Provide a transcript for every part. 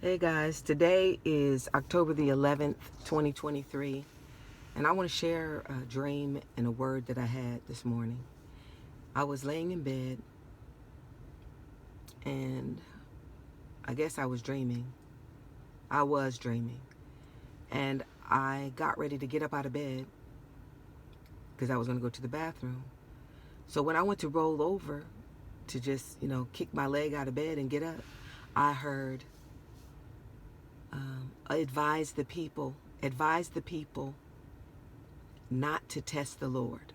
Hey guys, today is October the 11th, 2023, and I want to share a dream and a word that I had this morning. I was laying in bed and I guess I was dreaming. I was dreaming, and I got ready to get up out of bed because I was going to go to the bathroom. So when I went to roll over to just, kick my leg out of bed and get up, I heard, advise the people not to test the Lord.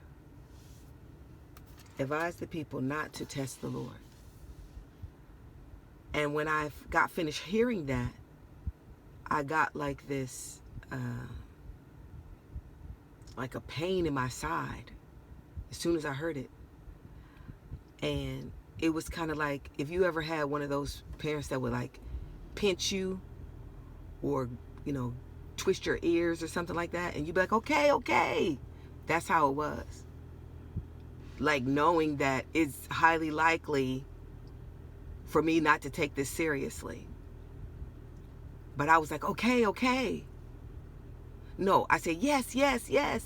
Advise the people not to test the Lord. And when I got finished hearing that, I got like this, like a pain in my side as soon as I heard it. And it was kind of like if you ever had one of those parents that would like pinch you or, twist your ears or something like that. And you'd be like, okay, okay. That's how it was. Like knowing that it's highly likely for me not to take this seriously. But I was like, okay, okay. No, I said, yes, yes, yes.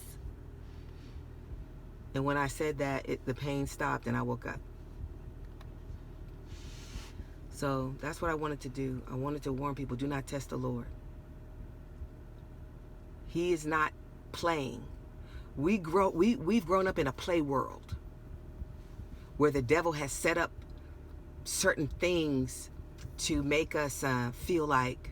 And when I said that, the pain stopped and I woke up. So that's what I wanted to do. I wanted to warn people, do not test the Lord. He is not playing. We've grown up in a play world where the devil has set up certain things to make us feel like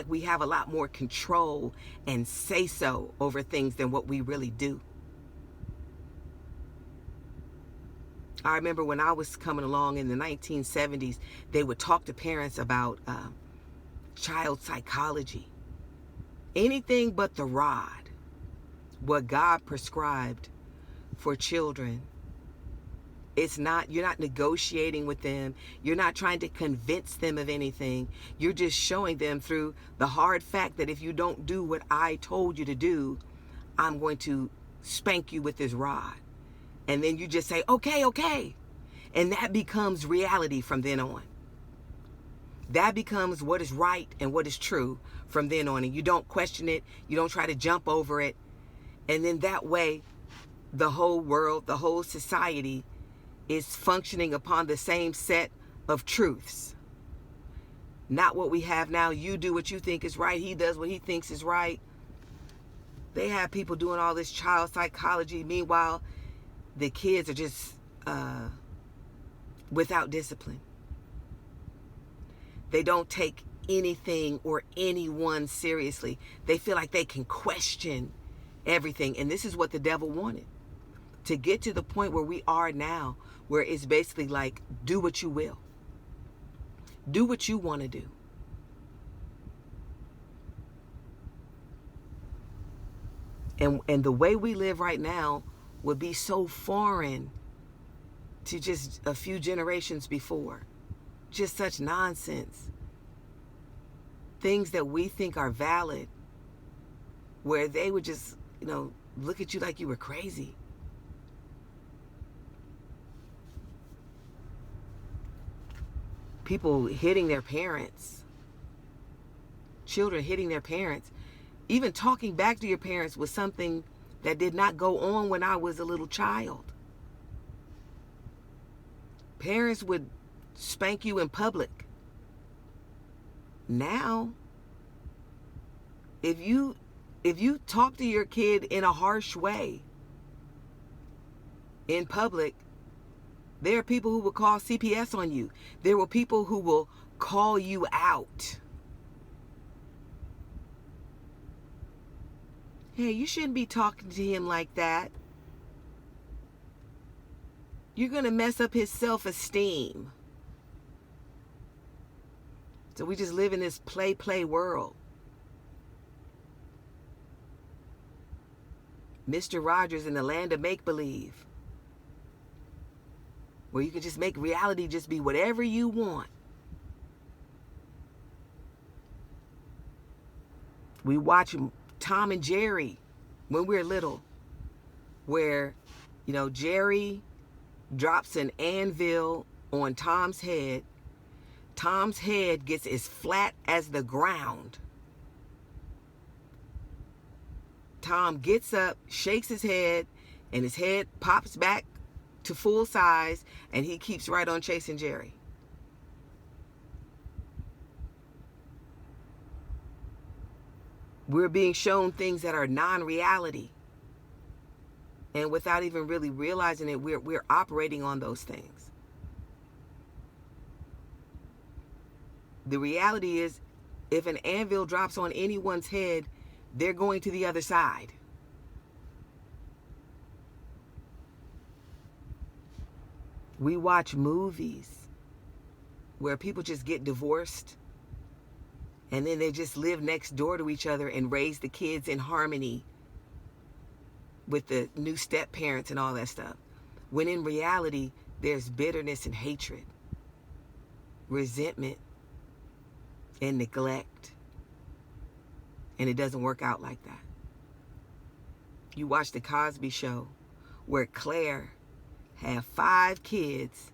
we have a lot more control and say so over things than what we really do. I remember when I was coming along in the 1970s, they would talk to parents about child psychology. Anything but the rod, what God prescribed for children. You're not negotiating with them. You're not trying to convince them of anything. You're just showing them through the hard fact that if you don't do what I told you to do, I'm going to spank you with this rod. And then you just say, okay, okay. And that becomes reality from then on. That becomes what is right and what is true from then on. And you don't question it. You don't try to jump over it. And then that way, the whole world, the whole society is functioning upon the same set of truths. Not what we have now. You do what you think is right. He does what he thinks is right. They have people doing all this child psychology. Meanwhile, the kids are just without discipline. They don't take anything or anyone seriously. They feel like they can question everything. And this is what the devil wanted. To get to the point where we are now, where it's basically like, do what you will. Do what you want to do. And the way we live right now would be so foreign to just a few generations before. Just such nonsense. Things that we think are valid, where they would just, look at you like you were crazy. People hitting their parents. Children hitting their parents. Even talking back to your parents was something that did not go on when I was a little child. Parents would spank you in public. Now, if you talk to your kid in a harsh way in public, there are people who will call CPS on you. There will people who will call you out. Hey, you shouldn't be talking to him like that. You're going to mess up his self-esteem. So we just live in this play world. Mr. Rogers in the land of make-believe, where you can just make reality just be whatever you want. We watch Tom and Jerry when we were little, where, Jerry drops an anvil on Tom's head. Tom's head gets as flat as the ground. Tom gets up, shakes his head, and his head pops back to full size, and he keeps right on chasing Jerry. We're being shown things that are non-reality. And without even really realizing it, we're operating on those things. The reality is, if an anvil drops on anyone's head, they're going to the other side. We watch movies where people just get divorced and then they just live next door to each other and raise the kids in harmony with the new step parents and all that stuff. When in reality, there's bitterness and hatred, resentment and neglect. And it doesn't work out like that. You watch The Cosby Show, where Claire had 5 kids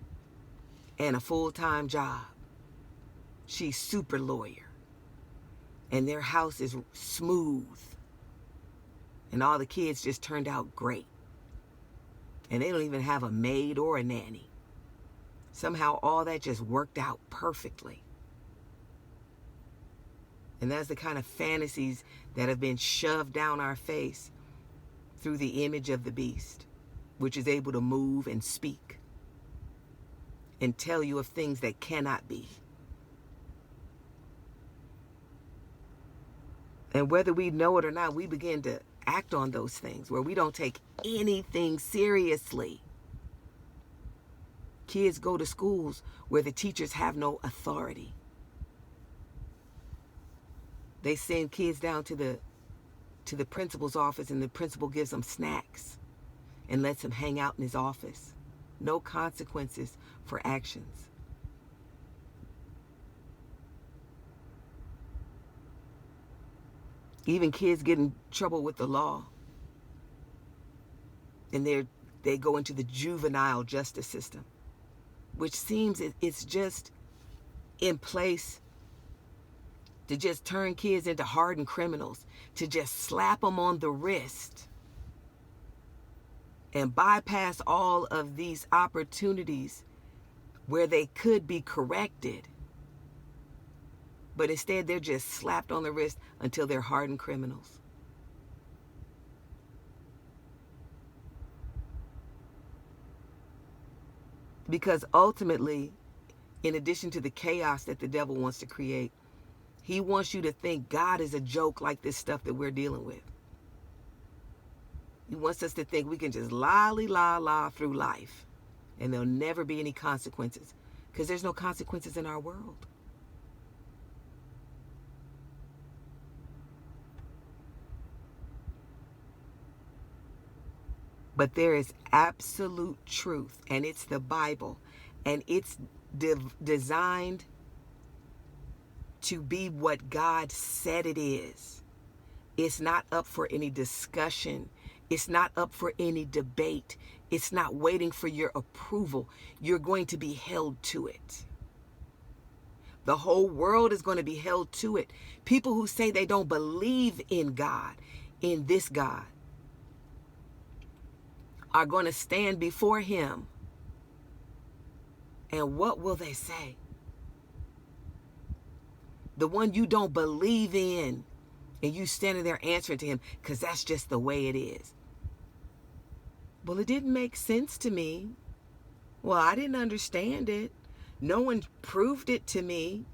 and a full-time job. She's super lawyer. And their house is smooth. And all the kids just turned out great. And they don't even have a maid or a nanny. Somehow all that just worked out perfectly. And that's the kind of fantasies that have been shoved down our face through the image of the beast, which is able to move and speak and tell you of things that cannot be. And whether we know it or not, we begin to act on those things where we don't take anything seriously. Kids go to schools where the teachers have no authority. They send kids down to the principal's office, and the principal gives them snacks and lets them hang out in his office. No consequences for actions. Even kids get in trouble with the law, and they go into the juvenile justice system, which seems it's just in place to just turn kids into hardened criminals, to just slap them on the wrist and bypass all of these opportunities where they could be corrected. But instead, they're just slapped on the wrist until they're hardened criminals. Because ultimately, in addition to the chaos that the devil wants to create, he wants you to think God is a joke like this stuff that we're dealing with. He wants us to think we can just la through life and there'll never be any consequences, because there's no consequences in our world. But there is absolute truth, and it's the Bible, and it's designed to be what God said it is. It's not up for any discussion. It's not up for any debate. It's not waiting for your approval. You're going to be held to it. The whole world is going to be held to it. People who say they don't believe in God, in this God, are going to stand before him. And what will they say? The one you don't believe in, and you standing there answering to him, because that's just the way it is. Well, it didn't make sense to me. Well, I didn't understand it. No one proved it to me.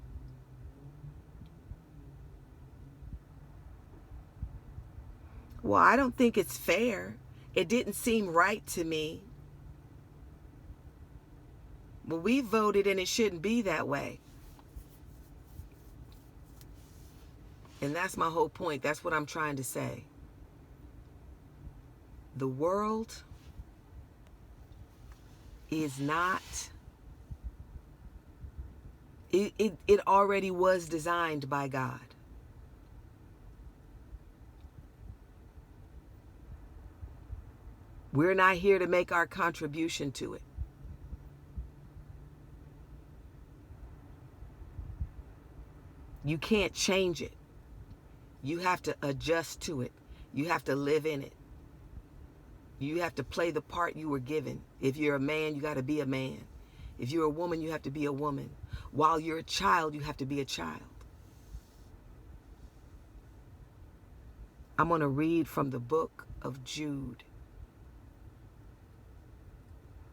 Well, I don't think it's fair. It didn't seem right to me. Well, we voted and it shouldn't be that way. And that's my whole point. That's what I'm trying to say. The world is not, it already was designed by God. We're not here to make our contribution to it. You can't change it. You have to adjust to it. You have to live in it. You have to play the part you were given. If you're a man, you got to be a man. If you're a woman, you have to be a woman. While you're a child, you have to be a child. I'm going to read from the book of Jude.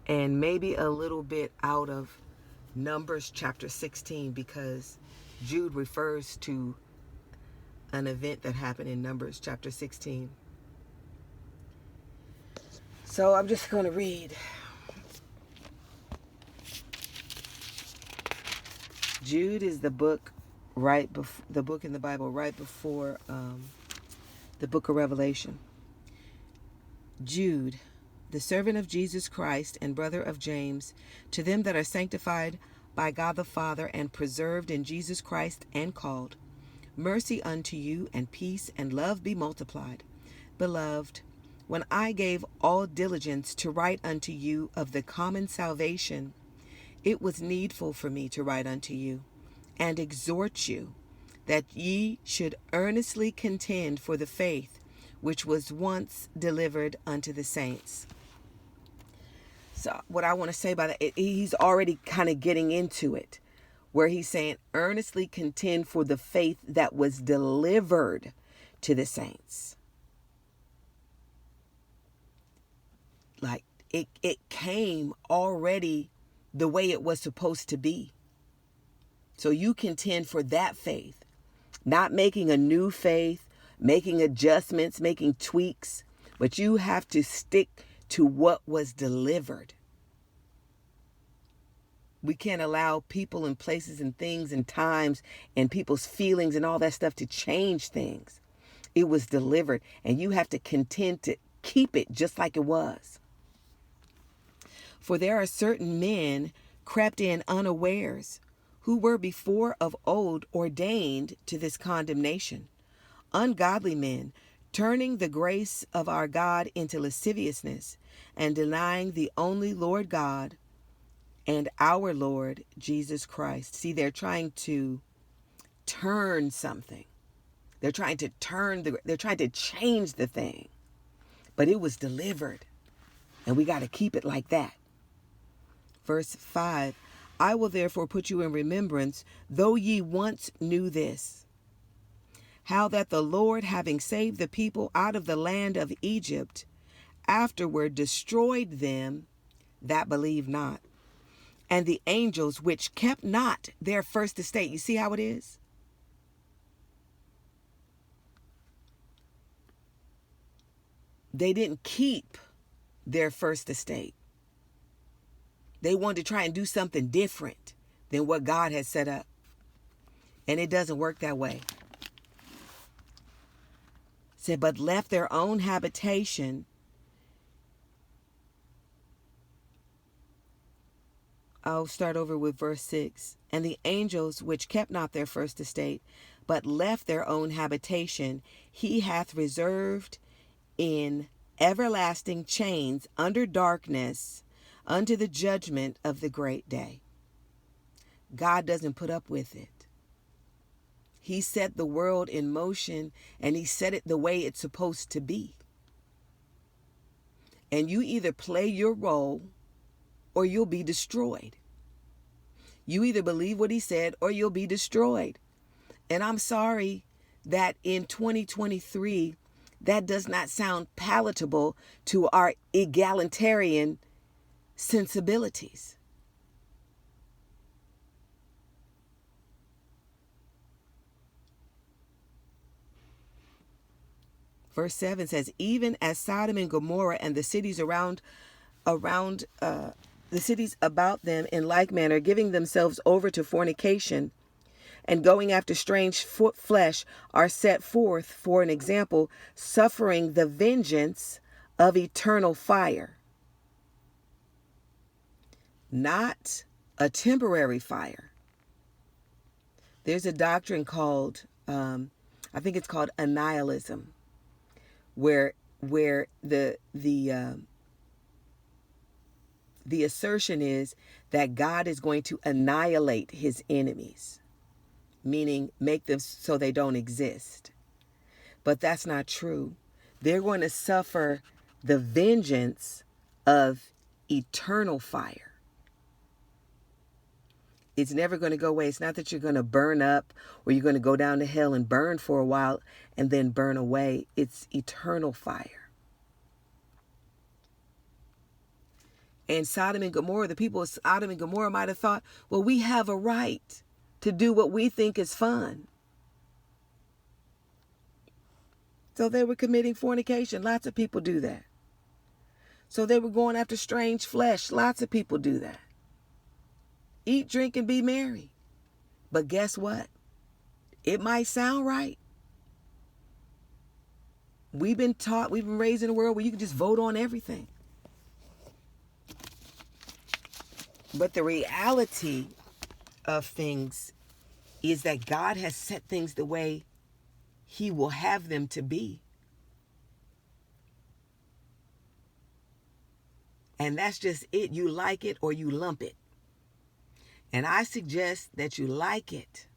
And maybe a little bit out of Numbers chapter 16, because Jude refers to an event that happened in Numbers chapter 16. So I'm just going to read. Jude is the book the book in the Bible right before the book of Revelation. Jude, the servant of Jesus Christ and brother of James, to them that are sanctified by God the Father and preserved in Jesus Christ and called, mercy unto you and peace and love be multiplied. Beloved, when I gave all diligence to write unto you of the common salvation, it was needful for me to write unto you and exhort you that ye should earnestly contend for the faith which was once delivered unto the saints. So what I want to say by that, he's already kind of getting into it, where he's saying earnestly contend for the faith that was delivered to the saints. Like it came already the way it was supposed to be. So you contend for that faith, not making a new faith, making adjustments, making tweaks, but you have to stick to what was delivered. We can't allow people and places and things and times and people's feelings and all that stuff to change things. It was delivered, and you have to contend to keep it just like it was. For there are certain men crept in unawares, who were before of old ordained to this condemnation, ungodly men, turning the grace of our God into lasciviousness, and denying the only Lord God and our Lord Jesus Christ. See, they're trying to turn something. They're trying to change the thing. But it was delivered, and we got to keep it like that. Verse 5, I will therefore put you in remembrance, though ye once knew this, how that the Lord, having saved the people out of the land of Egypt, afterward destroyed them that believed not, and the angels which kept not their first estate. You see how it is? They didn't keep their first estate. They wanted to try and do something different than what God had set up. And it doesn't work that way. It said, but left their own habitation. I'll start over with verse 6. And the angels which kept not their first estate, but left their own habitation, he hath reserved in everlasting chains under darkness unto the judgment of the great day. God doesn't put up with it. He set the world in motion, and he set it the way it's supposed to be. And you either play your role or you'll be destroyed. You either believe what he said or you'll be destroyed. And I'm sorry that in 2023, that does not sound palatable to our egalitarian sensibilities. Verse 7 says, even as Sodom and Gomorrah and the cities around the cities about them in like manner, giving themselves over to fornication and going after strange flesh, are set forth for an example, suffering the vengeance of eternal fire. Not a temporary fire. There's a doctrine called, I think it's called annihilism, where the assertion is that God is going to annihilate his enemies. meaning make them so they don't exist. But that's not true. They're going to suffer the vengeance of eternal fire. It's never going to go away. It's not that you're going to burn up or you're going to go down to hell and burn for a while and then burn away. It's eternal fire. And Sodom and Gomorrah, the people of Sodom and Gomorrah might have thought, well, we have a right to do what we think is fun. So they were committing fornication. Lots of people do that. So they were going after strange flesh. Lots of people do that. Eat, drink, and be merry. But guess what? It might sound right. We've been raised in a world where you can just vote on everything. But the reality of things is that God has set things the way He will have them to be. And that's just it. You like it or you lump it. And I suggest that you like it,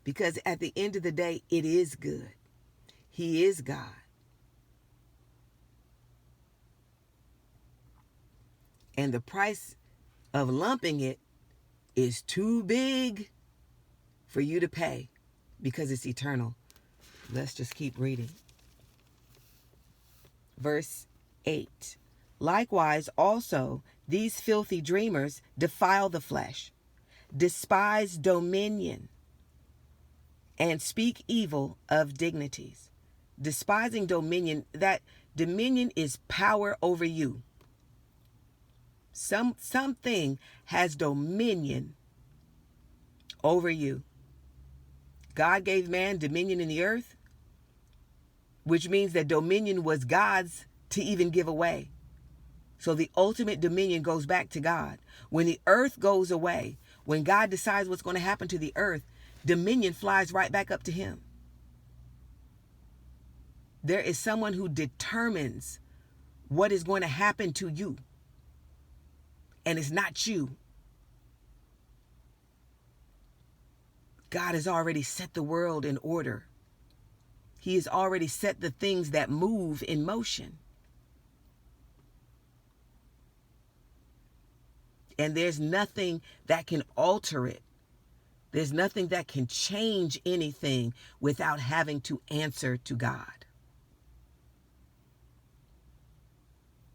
because at the end of the day, it is good. He is God. And the price of lumping it is too big for you to pay, because it's eternal. Let's just keep reading. Verse 8. Likewise also these filthy dreamers defile the flesh, despise dominion, and speak evil of dignities. Despising dominion, that dominion is power over you. Something has dominion over you. God gave man dominion in the earth, which means that dominion was God's to even give away. So the ultimate dominion goes back to God. When the earth goes away, when God decides what's going to happen to the earth, dominion flies right back up to Him. There is someone who determines what is going to happen to you. And it's not you. God has already set the world in order. He has already set the things that move in motion. And there's nothing that can alter it. There's nothing that can change anything without having to answer to God.